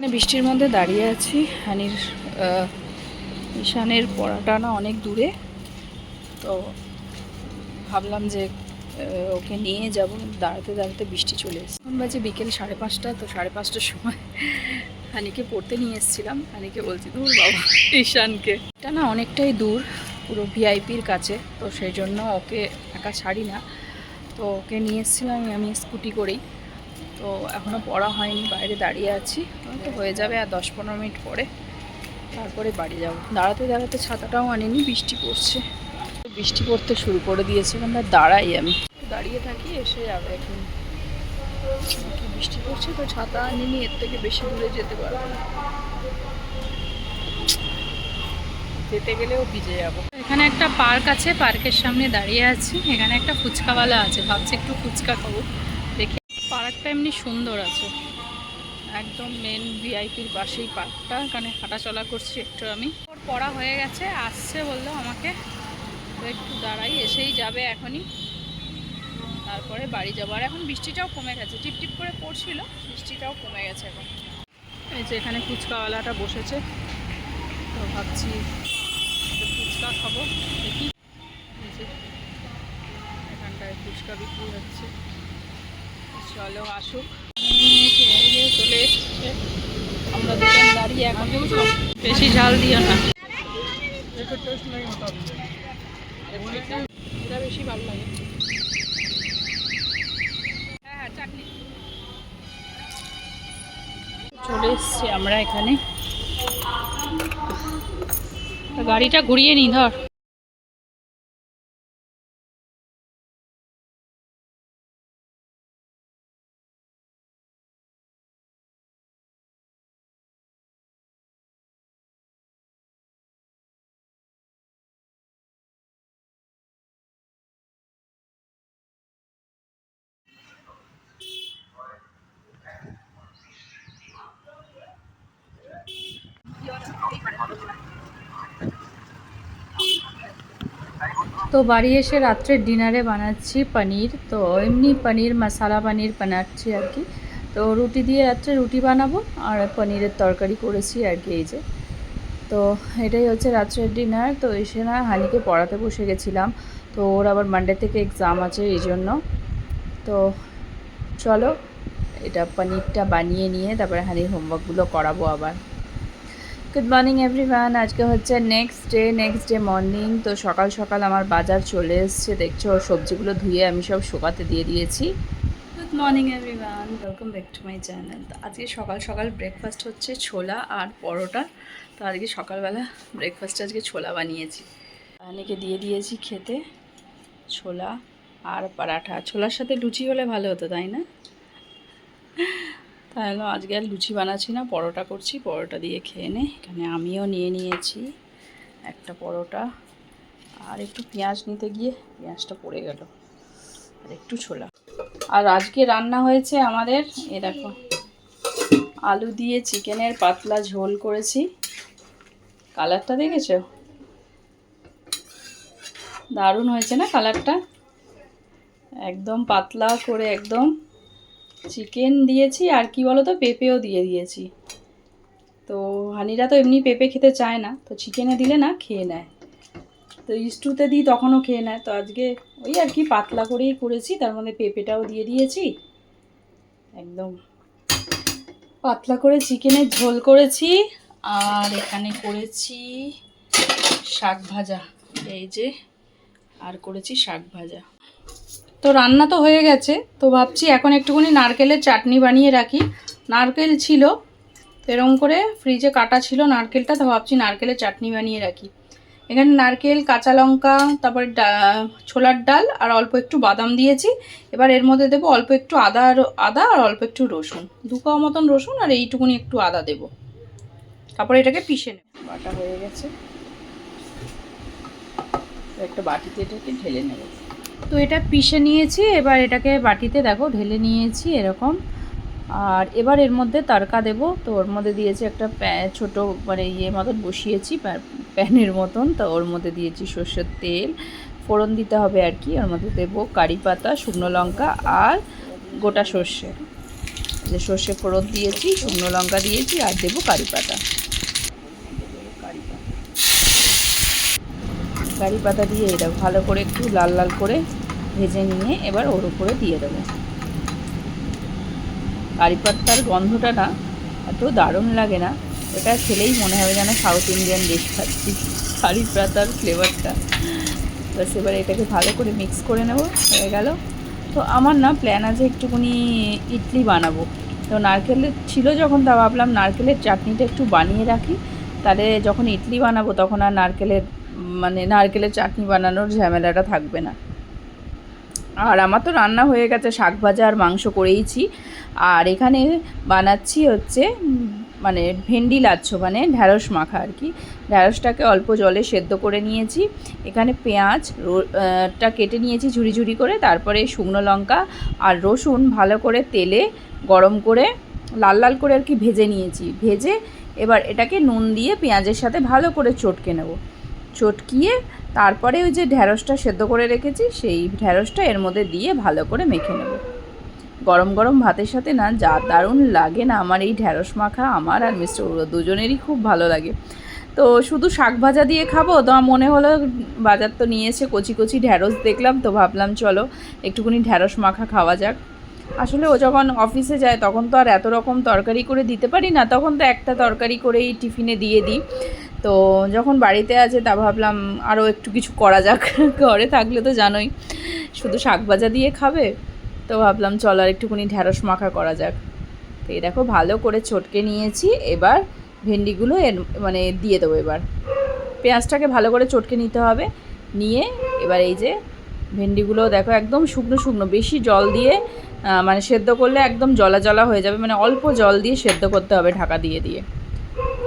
বৃষ্টির মধ্যে দাঁড়িয়ে আছি। হানির ঈশানের পড়াটা না অনেক দূরে, তো ভাবলাম যে ওকে নিয়ে যাব। দাঁড়াতে দাঁড়াতে বৃষ্টি চলে এসেছে। এখন বাজে বিকেল 5:30। তো 5:30টার সময় হানিকে পড়তে নিয়ে এসেছিলাম। হানিকে বলছি দূর বাবা, ঈশানকে এটা না অনেকটাই দূর, পুরো ভিআইপির কাছে, তো সেই জন্য ওকে একা ছাড়ি না। তো ওকে নিয়ে এসেছিলাম আমি স্কুটি করেই। তো এখনও পড়া হয়নি, বাইরে দাঁড়িয়ে আছি। তো হয়ে যাবে আর 10-15 মিনিট পরে, তারপরে বাড়ি যাব। দাঁড়াতে দাঁড়াতে ছাতাটাও আনিনি, বৃষ্টি পড়ছে। বৃষ্টি পড়তে শুরু করে দিয়েছে, মানে দাঁড়াই আমি, দাঁড়িয়ে থাকি, এসে যাবে এখন। বৃষ্টি পড়ছে তো ছাতা আনিনি, এর থেকে বেশি দূরে যেতে পারবো না, যেতে গেলেও ভিজে যাবো। এখানে একটা পার্ক আছে, পার্কের সামনে দাঁড়িয়ে আছি। এখানে একটা ফুচকাওয়ালা আছে, ভাবছি একটু ফুচকা খাবো। দেখি পার্কটা এমনি সুন্দর আছে, একদম মেন ভিআইপির পাশেই পার্কটা। এখানে হাঁটাচলা করছি একটু আমি। ওর পড়া হয়ে গেছে, আসছে বললো আমাকে, তো একটু দাঁড়াই, এসেই যাবে এখনই, তারপরে বাড়ি যাবো। আর এখন বৃষ্টিটাও কমে গেছে, টিপটিপ করে পড়ছিল, বৃষ্টিটাও কমে গেছে এখন। এই যে এখানে ফুচকাওয়ালাটা বসেছে, তো ভাবছি ফুচকা খাবো, দেখি। এই যে এখানটায় ফুচকা বিক্রি হচ্ছে, চলো আসুক। চলে এসছে, আমরা দুজন দাঁড়িয়ে এখন। বেশি ঝাল দিও না, এটা বেশি ভালো লাগে। হ্যাঁ হ্যাঁ, চাটনি। চলে এসছি আমরা এখানে, গাড়িটা ঘুরিয়ে নি ধর। তো বাড়ি এসে রাত্রের ডিনারে বানাচ্ছি পনির। তো এমনি পনির মশালা পনির বানাচ্ছি আর কি। তো রুটি দিয়ে রাত্রে রুটি বানাবো, আর পনিরের তরকারি করেছি আর কি। এই যে, তো এটাই হচ্ছে রাত্রের ডিনার। তো এসে না হানিকে পড়াতে বসে গেছিলাম, তো ওর আবার মানডে থেকে এক্সাম আছে, এই জন্য। তো চলো এটা পনিরটা বানিয়ে নিয়ে তারপরে হানির হোমওয়ার্কগুলো করাবো আবার। Good morning everyone. আজকে হচ্ছে নেক্সট ডে মর্নিং। তো সকাল সকাল আমার বাজার চলে এসছে, দেখছো সবজিগুলো ধুয়ে আমি সব শুকাতে দিয়ে দিয়েছি। Good morning everyone, welcome back to my channel. তো আজকে সকাল সকাল ব্রেকফাস্ট হচ্ছে ছোলা আর পরোটা। তো আজকে সকালবেলা ব্রেকফাস্টে আজকে ছোলা বানিয়েছি, অনেকে দিয়ে দিয়েছি খেতে ছোলা আর পরাঠা। ছোলার সাথে লুচি হলে ভালো হতো, তাই না? তাহলে আজকে আর লুচি বানাচ্ছি না, পরোটা করছি, পরোটা দিয়ে খেয়ে নে। এখানে আমিও নিয়ে নিয়েছি একটা পরোটা, আর একটু পেঁয়াজ নিতে গিয়ে পেঁয়াজটা পড়ে গেল, আর একটু ছোলা। আর আজকে রান্না হয়েছে আমাদের, এ দেখো, আলু দিয়ে চিকেনের পাতলা ঝোল করেছি। কালারটা দেখেছো? দারুণ হয়েছে না কালারটা? একদম পাতলা করে, একদম চিকেন দিয়েছি, আর কি বলো তো, পেঁপেও দিয়ে দিয়েছি। তো হানিরা তো এমনি পেঁপে খেতে চায় না, তো চিকেনে দিলে না খেয়ে নেয়, তো স্টুতে দিই তখনও খেয়ে নেয়। তো আজকে ওই আর কি পাতলা করেই করেছি, তার মধ্যে পেঁপেটাও দিয়ে দিয়েছি। একদম পাতলা করে চিকেনের ঝোল করেছি। আর এখানে করেছি শাক ভাজা, এই যে, আর করেছি শাক ভাজা। তো রান্না তো হয়ে গেছে, তো ভাবছি এখন একটুখানি নারকেলের চাটনি বানিয়ে রাখি। নারকেল ছিল, তো এরকম করে ফ্রিজে কাটা ছিল নারকেলটা, তো ভাবছি নারকেলের চাটনি বানিয়ে রাখি। এখানে নারকেল, কাঁচা লঙ্কা, তারপরে ছোলার ডাল আর অল্প একটু বাদাম দিয়েছি। এবার এর মধ্যে দেবো অল্প একটু আদা আর অল্প একটু রসুন, 2 কোয়া মতন রসুন, আর এইটুকুনি একটু আদা দেবো। তারপরে এটাকে পিষে নেব। বাটা হয়ে গেছে, একটা বাটিতে এটাকে ঢেলে নেব। তো এটা পিষে নিয়েছি, এবার এটাকে বাটিতে দেখো ঢেলে নিয়েছি এরকম। আর এবার এর মধ্যে তড়কা দেব। তো ওর মধ্যে দিয়েছি একটা ছোটো মানে ইয়ে মতন বসিয়েছি, প্যানের মতন। তো ওর মধ্যে দিয়েছি সর্ষের তেল, ফোড়ন দিতে হবে আর কি। ওর মধ্যে দেবো কারি পাতা, শুকনো লঙ্কা আর গোটা সর্ষে। যে সর্ষে ফোড়ন দিয়েছি, শুকনো লঙ্কা দিয়েছি, আর দেবো কারি পাতা। কারি পাতা দিয়ে এটা ভালো করে একটু লাল লাল করে ভেজে নিয়ে এবার ওর উপরে দিয়ে দেবো। কারি পাতার গন্ধটা না এত দারুণ লাগে না, এটা খেলেই মনে হবে যেন সাউথ ইন্ডিয়ান ডিশ খাচ্ছি, কারি পাতার ফ্লেভারটা। বাস এবার এটাকে ভালো করে মিক্স করে নেব, হয়ে গেল। তো আমার না প্ল্যান আছে একটুখানি ইডলি বানাবো। তো নারকেলের ছিল যখন, তা ভাবলাম নারকেলের চাটনিটা একটু বানিয়ে রাখি, তাহলে যখন ইডলি বানাবো তখন আর নারকেলের চাটনি বানানোর ঝামেলাটা থাকবে না। আর আমার তো রান্না হয়ে গেছে, শাক ভাজা আর মাংস করেইছি। আর এখানে বানাচ্ছি হচ্ছে ভেন্ডি লাচ্ছো, ঢ্যাঁড়স মাখা আর কি। ঢ্যাঁড়সটাকে অল্প জলে সেদ্ধ করে নিয়েছি। এখানে পেঁয়াজ টা কেটে নিয়েছি ঝুরি ঝুরি করে, তারপরে শুকনো লঙ্কা আর রসুন ভালো করে তেলে গরম করে লাল লাল করে আর কি ভেজে নিয়েছি। ভেজে এবার এটাকে নুন দিয়ে পেঁয়াজের সাথে ভালো করে চটকে নেব। চটকিয়ে তারপরে ওই যে ঢ্যাঁড়সটা সেদ্ধ করে রেখেছি সেই ঢ্যাঁড়সটা এর মধ্যে দিয়ে ভালো করে মেখে নেব। গরম গরম ভাতের সাথে না যা দারুণ লাগে না আমার এই ঢ্যাঁড়স মাখা, আমার আর মিস্টার দুজনেরই খুব ভালো লাগে। তো শুধু শাক ভাজা দিয়ে খাবো, তো আমার মনে হলো বাজার তো নিয়ে এসে কচি কচি ঢ্যাঁড়স দেখলাম, তো ভাবলাম চলো একটুখানি ঢ্যাঁড়স মাখা খাওয়া যাক। আসলে ও যখন অফিসে যায় তখন তো আর এত রকম তরকারি করে দিতে পারি না, তখন তো একটা তরকারি করেই টিফিনে দিয়ে দিই। তো যখন বাড়িতে আছে তা ভাবলাম আরও একটু কিছু করা যাক, ঘরে থাকলে তো জানোই শুধু শাক ভাজা দিয়ে খাবে, তো ভাবলাম চল আর একটুখানি ঢ্যাঁড়স মাখা করা যাক। তো এই দেখো ভালো করে চটকে নিয়েছি, এবার ভেন্ডিগুলো দিয়ে দেবো। এবার পেঁয়াজটাকে ভালো করে চটকে নিতে হবে, নিয়ে এবার এই যে ভেন্ডিগুলো দেখো একদম শুকনো শুকনো, বেশি জল দিয়ে সেদ্ধ করলে একদম জলা জলা হয়ে যাবে, অল্প জল দিয়ে সেদ্ধ করতে হবে ঢাকা দিয়ে দিয়ে।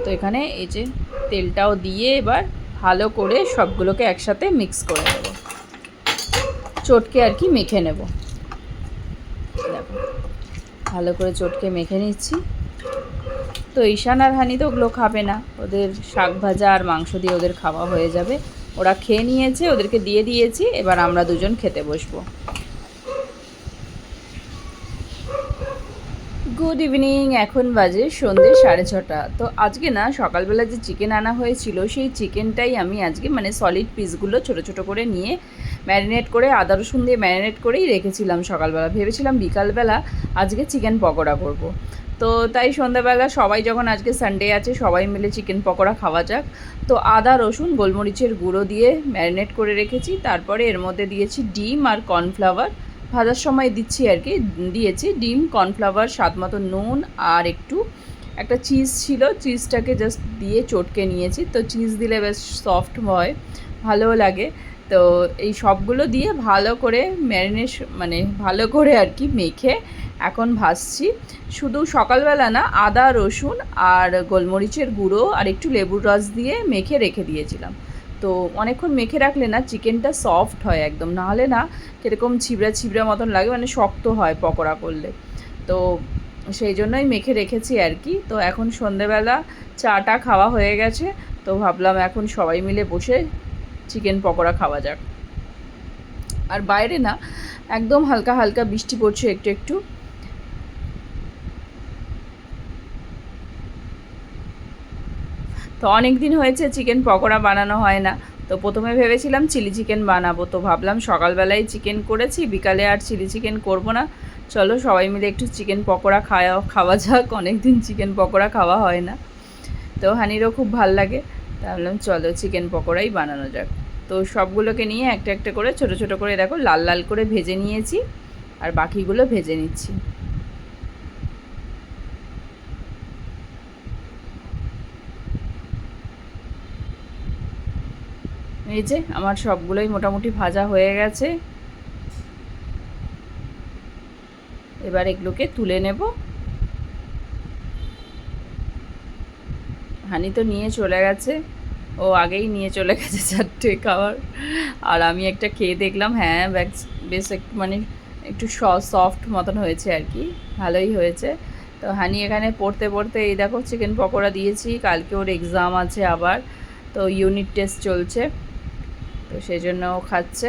তো এখানে এই যে তেলটাও দিয়ে এবার ভালো করে সবগুলোকে একসাথে মিক্স করে নেব, চটকে আর কি মেখে নেব। দেখো ভালো করে চটকে মেখে নিচ্ছি। তো ঈশান আর হানি তো ওগুলো খাবে না, ওদের শাক ভাজা আর মাংস দিয়ে ওদের খাওয়া হয়ে যাবে, ওরা খেয়ে নিয়েছে, ওদেরকে দিয়ে দিয়েছি, এবার আমরা দুজন খেতে বসবো। গুড ইভিনিং, এখন বাজে সন্ধ্যে 6:30। তো আজকে না সকালবেলা যে চিকেন আনা হয়েছিল সেই চিকেনটাই আমি আজকে সলিড পিসগুলো ছোটো ছোটো করে নিয়ে ম্যারিনেট করে আদা রসুন দিয়ে ম্যারিনেট করেই রেখেছিলাম সকালবেলা। ভেবেছিলাম বিকালবেলা আজকে চিকেন পকোড়া করব। তো তাই সন্ধ্যাবেলা সবাই যখন আজকে সানডে আছে সবাই মিলে চিকেন পকোড়া খাওয়া যাক। তো আদা রসুন গোলমরিচের গুঁড়ো দিয়ে ম্যারিনেট করে রেখেছি, তারপরে এর মধ্যে দিয়েছি ডিম আর কর্নফ্লাওয়ার, ভাজার সময় দিচ্ছি আর কি, দিয়েছি ডিম, কর্নফ্লাওয়ার, স্বাদ মতো নুন, আর একটা চিজ ছিল, চিজটাকে জাস্ট দিয়ে চটকে নিয়েছি। তো চিজ দিলে বেশ সফট হয়, ভালোও লাগে। তো এই সবগুলো দিয়ে ভালো করে ভালো করে আর কি মেখে এখন ভাজছি। শুধু সকালবেলা না আদা রসুন আর গোলমরিচের গুঁড়ো আর একটু লেবুর রস দিয়ে মেখে রেখে দিয়েছিলাম। তো অনেকক্ষণ মেখে রাখলে না চিকেনটা সফট হয় একদম, নাহলে না কীরকম ছিবড়া ছিবড়া মতন লাগে, শক্ত হয় পকোড়া করলে। তো সেই জন্যই মেখে রেখেছি আর কি। তো এখন সন্ধেবেলা চাটা খাওয়া হয়ে গেছে, তো ভাবলাম এখন সবাই মিলে বসে চিকেন পকোড়া খাওয়া যাক। আর বাইরে না একদম হালকা হালকা বৃষ্টি পড়ছে একটু একটু। তো অনেক দিন হয়েছে চিকেন পকোড়া বানানো হয় না, তো প্রথমে ভেবেছিলাম চিলি চিকেন বানাবো, তো ভাবলাম সকালবেলায় চিকেন করেছি, বিকালে আর চিলি চিকেন করবো না, চলো সবাই মিলে একটু চিকেন পকোড়া খাওয়া যাক, অনেক দিন চিকেন পকোড়া খাওয়া হয় না। তো হানিরও খুব ভাল লাগে, ভাবলাম চলো চিকেন পকোড়াই বানানো যাক। তো সবগুলোকে নিয়ে একটা একটা করে ছোট ছোট করে দেখো লাল লাল করে ভেজে নিয়েছি, আর বাকিগুলো ভেজে নিচ্ছি। এই যে আমার সবগুলোই মোটামুটি ভাজা হয়ে গেছে, এবার এগুলোকে তুলে নেব। হানি তো নিয়ে চলে গেছে, ও আগেই নিয়ে চলে গেছে 4টে খাবার, আর আমি একটা খেয়ে দেখলাম, হ্যাঁ বেশ একটু সফট মতন হয়েছে আর কি, ভালোই হয়েছে। তো হানি এখানে পড়তে পড়তে এই দেখো চিকেন পকোড়া দিয়েছি, কালকে ওর এক্সাম আছে আবার, তো ইউনিট টেস্ট চলছে, তো সেই জন্য ও খাচ্ছে।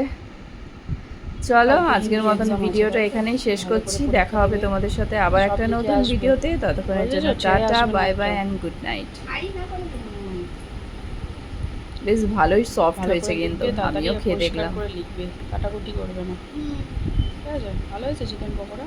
চলো কালকে আজকের হিন্দি মতন exam আছে ভিডিওটা তাই তো? এখানেই শেষ ভালো করছি। করে দেখা পরীক্ষা হবে দিয়ে তোমাদের সাথে আবার সব একটা লিখে নতুন আসবে। ভিডিওতে। ততক্ষণের জন্য বুঝেছো? ছেড়ে টাটা, আসবে না বাই বাই একটাও। And good night. হুম, বেশ ভালোই সফট ভালো হয়েছে করে কিন্তু, লিখবে, তাড়াতাড়ি আমিও আর খেয়ে পরিষ্কার দেখলাম। করে লিখবে, কাটাকুটি করবে না। ঠিক আছে, ভালো হয়েছে চিকেন পকোড়া।